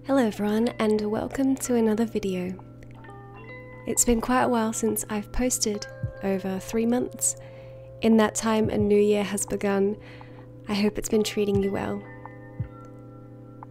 Hello everyone, and welcome to another video. It's been quite a while since I've posted, over 3 months. In that time a new year has begun. I hope it's been treating you well.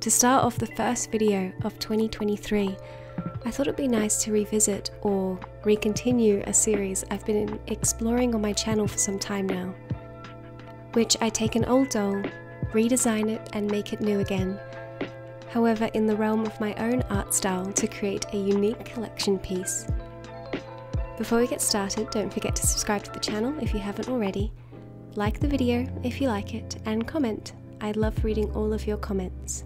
To start off the first video of 2023, I thought it'd be nice to revisit or recontinue a series I've been exploring on my channel for some time now, which I take an old doll, redesign it and make it new again. However, in the realm of my own art style to create a unique collection piece. Before we get started, don't forget to subscribe to the channel if you haven't already, like the video if you like it, and comment. I love reading all of your comments.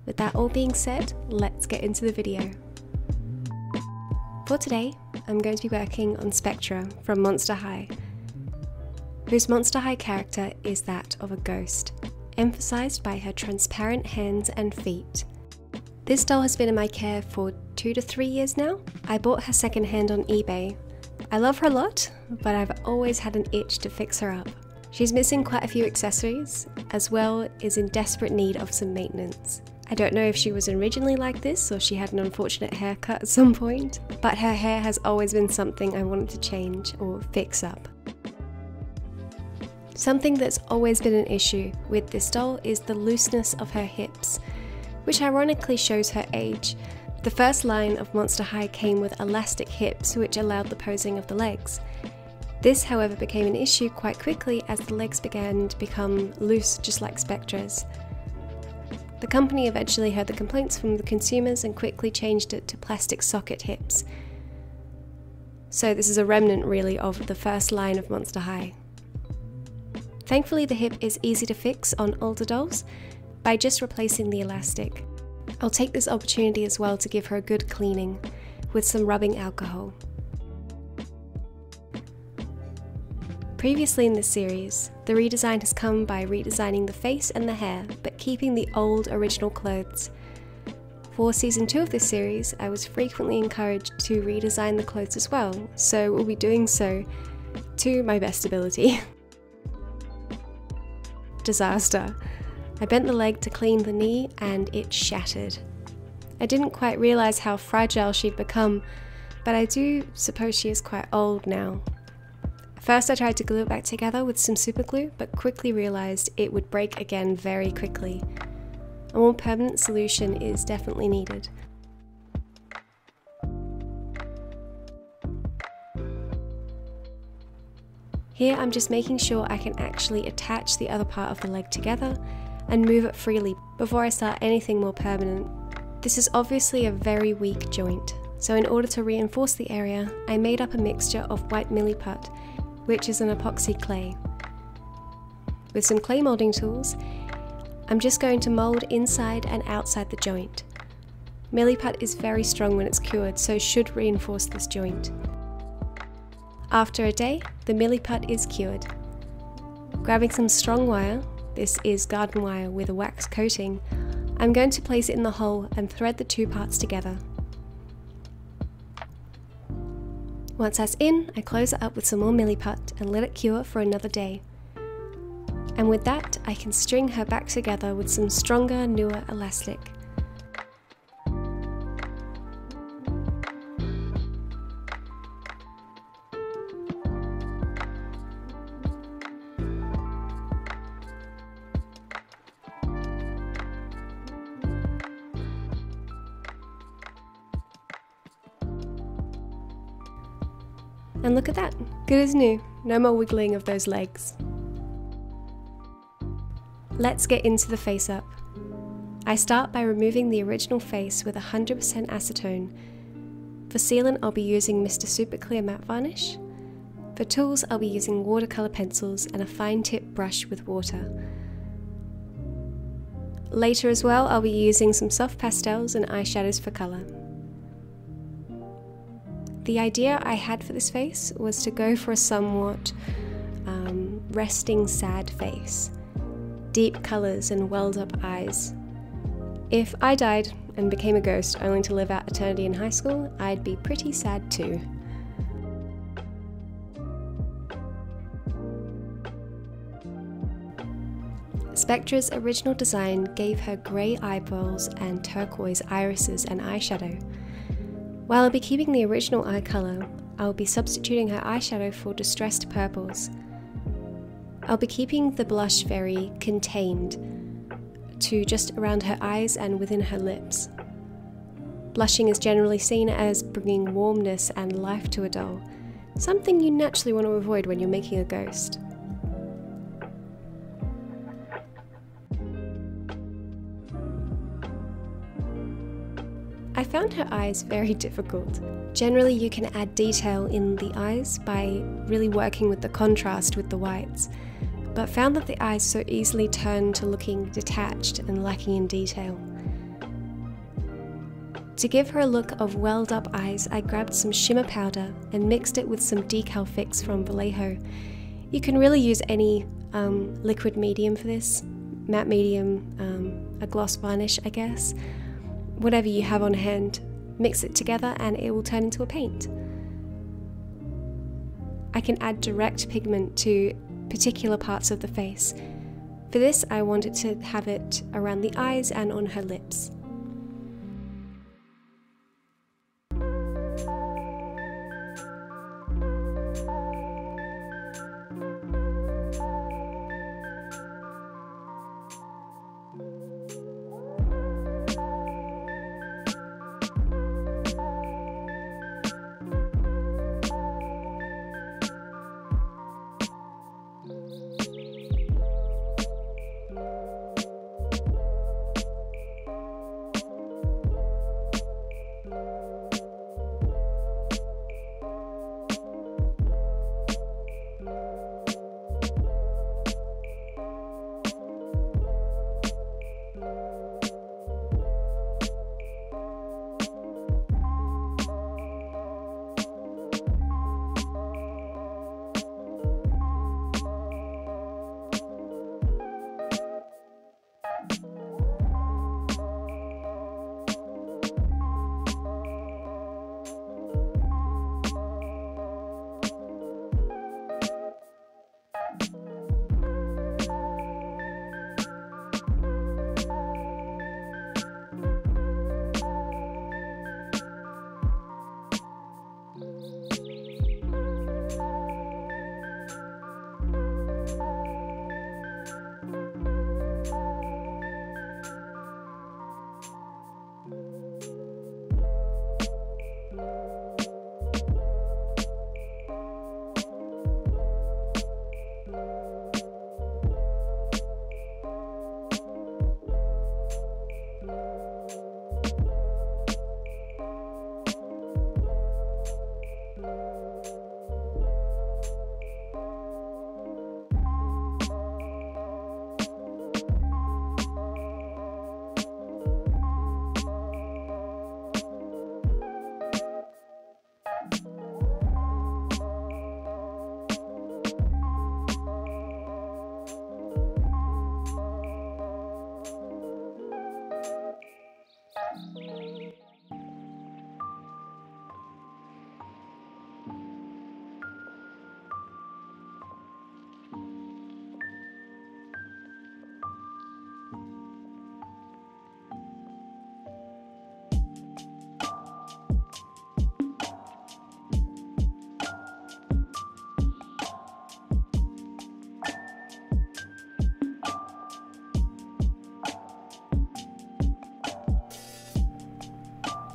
With that all being said, let's get into the video. For today, I'm going to be working on Spectra from Monster High, whose Monster High character is that of a ghost, emphasized by her transparent hands and feet. This doll has been in my care for 2 to 3 years now. I bought her secondhand on eBay. I love her a lot, but I've always had an itch to fix her up. She's missing quite a few accessories, as well as in desperate need of some maintenance. I don't know if she was originally like this or she had an unfortunate haircut at some point, but her hair has always been something I wanted to change or fix up. Something that's always been an issue with this doll is the looseness of her hips, which ironically shows her age. The first line of Monster High came with elastic hips, which allowed the posing of the legs. This, however, became an issue quite quickly as the legs began to become loose, just like Spectra's. The company eventually heard the complaints from the consumers and quickly changed it to plastic socket hips. So this is a remnant really of the first line of Monster High. Thankfully, the hip is easy to fix on older dolls by just replacing the elastic. I'll take this opportunity as well to give her a good cleaning with some rubbing alcohol. Previously in this series, the redesign has come by redesigning the face and the hair, but keeping the old original clothes. For season 2 of this series, I was frequently encouraged to redesign the clothes as well, so we'll be doing so to my best ability. Disaster. I bent the leg to clean the knee and it shattered. I didn't quite realise how fragile she'd become, but I do suppose she is quite old now. First I tried to glue it back together with some super glue, but quickly realised it would break again very quickly. A more permanent solution is definitely needed. Here I'm just making sure I can actually attach the other part of the leg together and move it freely before I start anything more permanent. This is obviously a very weak joint, so in order to reinforce the area, I made up a mixture of white Miliput, which is an epoxy clay. With some clay moulding tools, I'm just going to mould inside and outside the joint. Miliput is very strong when it's cured, so should reinforce this joint. After a day, the Miliput is cured. Grabbing some strong wire, this is garden wire with a wax coating, I'm going to place it in the hole and thread the 2 parts together. Once that's in, I close it up with some more Miliput and let it cure for another day. And with that, I can string her back together with some stronger, newer elastic. And look at that, good as new, no more wiggling of those legs. Let's get into the face up. I start by removing the original face with 100% acetone. For sealant I'll be using Mr. Super Clear Matte Varnish. For tools I'll be using watercolour pencils and a fine tip brush with water. Later as well I'll be using some soft pastels and eyeshadows for colour. The idea I had for this face was to go for a somewhat resting sad face. Deep colours and welled up eyes. If I died and became a ghost only to live out eternity in high school, I'd be pretty sad too. Spectra's original design gave her grey eyeballs and turquoise irises and eyeshadow. While I'll be keeping the original eye colour, I'll be substituting her eyeshadow for distressed purples. I'll be keeping the blush very contained to just around her eyes and within her lips. Blushing is generally seen as bringing warmness and life to a doll, something you naturally want to avoid when you're making a ghost. I found her eyes very difficult. Generally, you can add detail in the eyes by really working with the contrast with the whites, but found that the eyes so easily turn to looking detached and lacking in detail. To give her a look of welled up eyes, I grabbed some shimmer powder and mixed it with some decal fix from Vallejo. You can really use any liquid medium for this, matte medium, a gloss varnish I guess. Whatever you have on hand, mix it together and it will turn into a paint. I can add direct pigment to particular parts of the face. For this, I wanted to have it around the eyes and on her lips.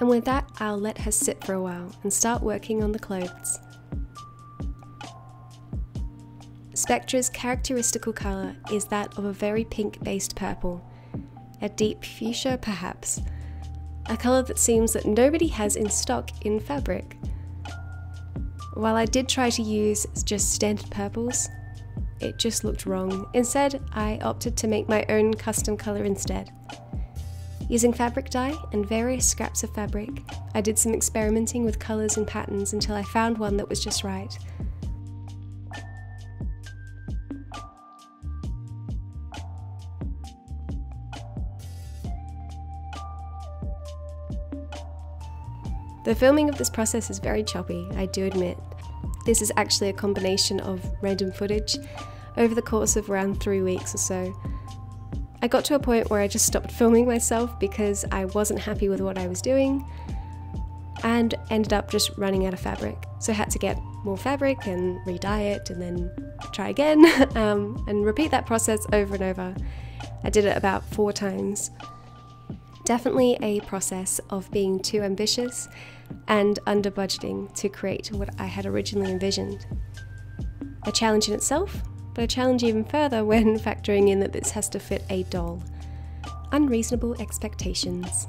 And with that, I'll let her sit for a while and start working on the clothes. Spectra's characteristical colour is that of a very pink-based purple, a deep fuchsia perhaps, a colour that seems that nobody has in stock in fabric. While I did try to use just standard purples, it just looked wrong. Instead, I opted to make my own custom colour instead. Using fabric dye and various scraps of fabric, I did some experimenting with colours and patterns until I found one that was just right. The filming of this process is very choppy, I do admit. This is actually a combination of random footage over the course of around 3 weeks or so. I got to a point where I just stopped filming myself because I wasn't happy with what I was doing and ended up just running out of fabric. So I had to get more fabric and re-dye it and then try again and repeat that process over and over. I did it about 4 times. Definitely a process of being too ambitious and under budgeting to create what I had originally envisioned. A challenge in itself, but a challenge even further when factoring in that this has to fit a doll. Unreasonable expectations.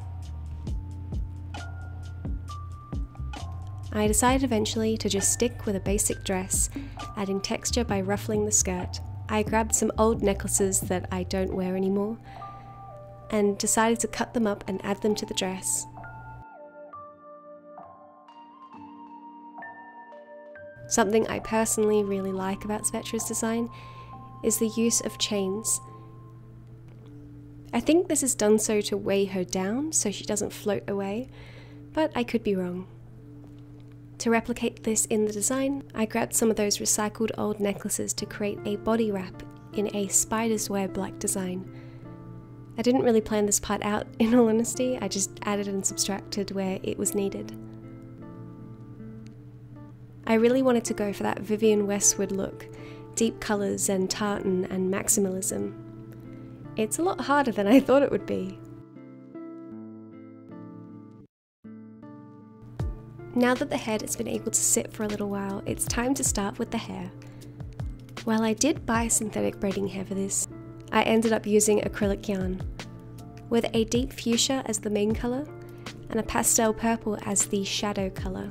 I decided eventually to just stick with a basic dress, adding texture by ruffling the skirt. I grabbed some old necklaces that I don't wear anymore and decided to cut them up and add them to the dress. Something I personally really like about Spectra's design is the use of chains. I think this is done so to weigh her down so she doesn't float away, but I could be wrong. To replicate this in the design, I grabbed some of those recycled old necklaces to create a body wrap in a spider's web-like design. I didn't really plan this part out, in all honesty, I just added and subtracted where it was needed. I really wanted to go for that Vivienne Westwood look, deep colours and tartan and maximalism. It's a lot harder than I thought it would be. Now that the head has been able to sit for a little while, it's time to start with the hair. While I did buy synthetic braiding hair for this, I ended up using acrylic yarn, with a deep fuchsia as the main colour and a pastel purple as the shadow colour.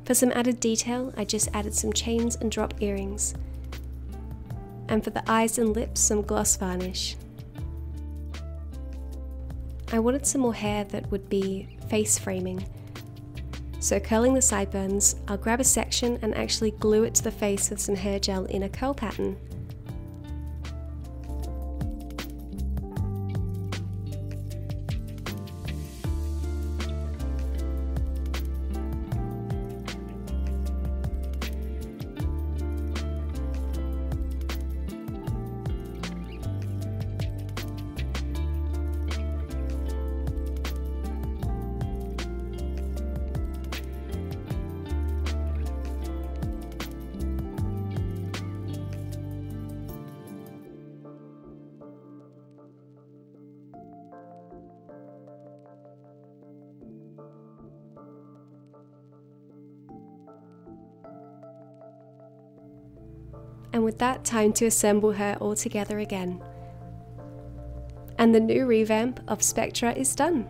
For some added detail, I just added some chains and drop earrings. And for the eyes and lips, some gloss varnish. I wanted some more hair that would be face framing. So curling the sideburns, I'll grab a section and actually glue it to the face with some hair gel in a curl pattern. And with that, time to assemble her all together again. And the new revamp of Spectra is done.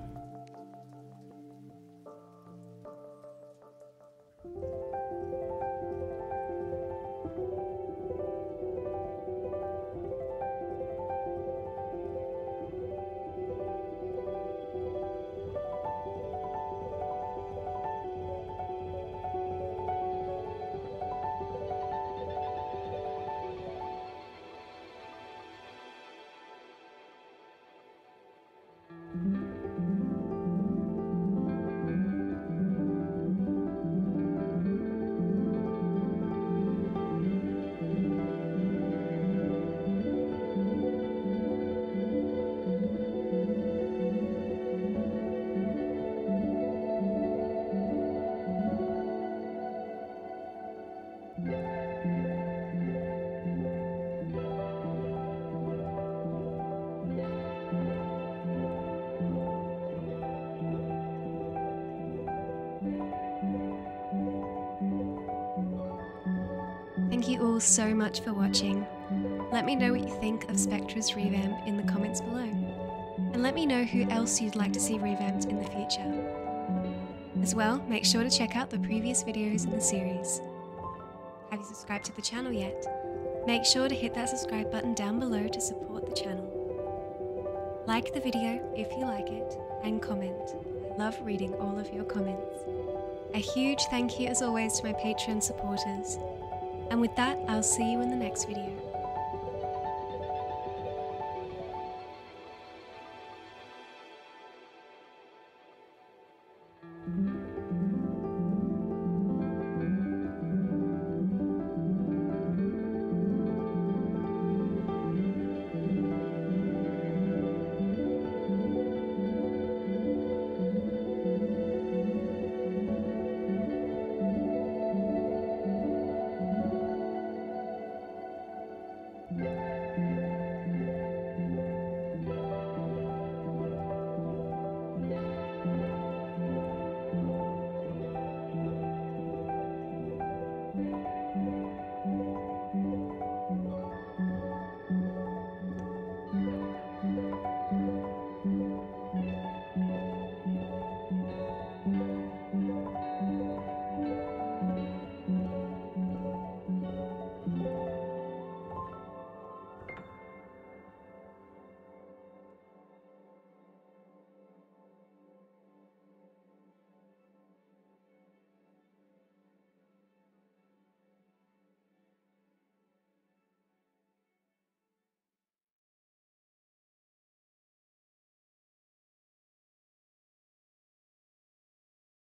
Thank you all so much for watching. Let me know what you think of Spectra's revamp in the comments below. And let me know who else you'd like to see revamped in the future. As well, make sure to check out the previous videos in the series. Have you subscribed to the channel yet? Make sure to hit that subscribe button down below to support the channel. Like the video if you like it, and comment. I love reading all of your comments. A huge thank you as always to my Patreon supporters. And with that, I'll see you in the next video.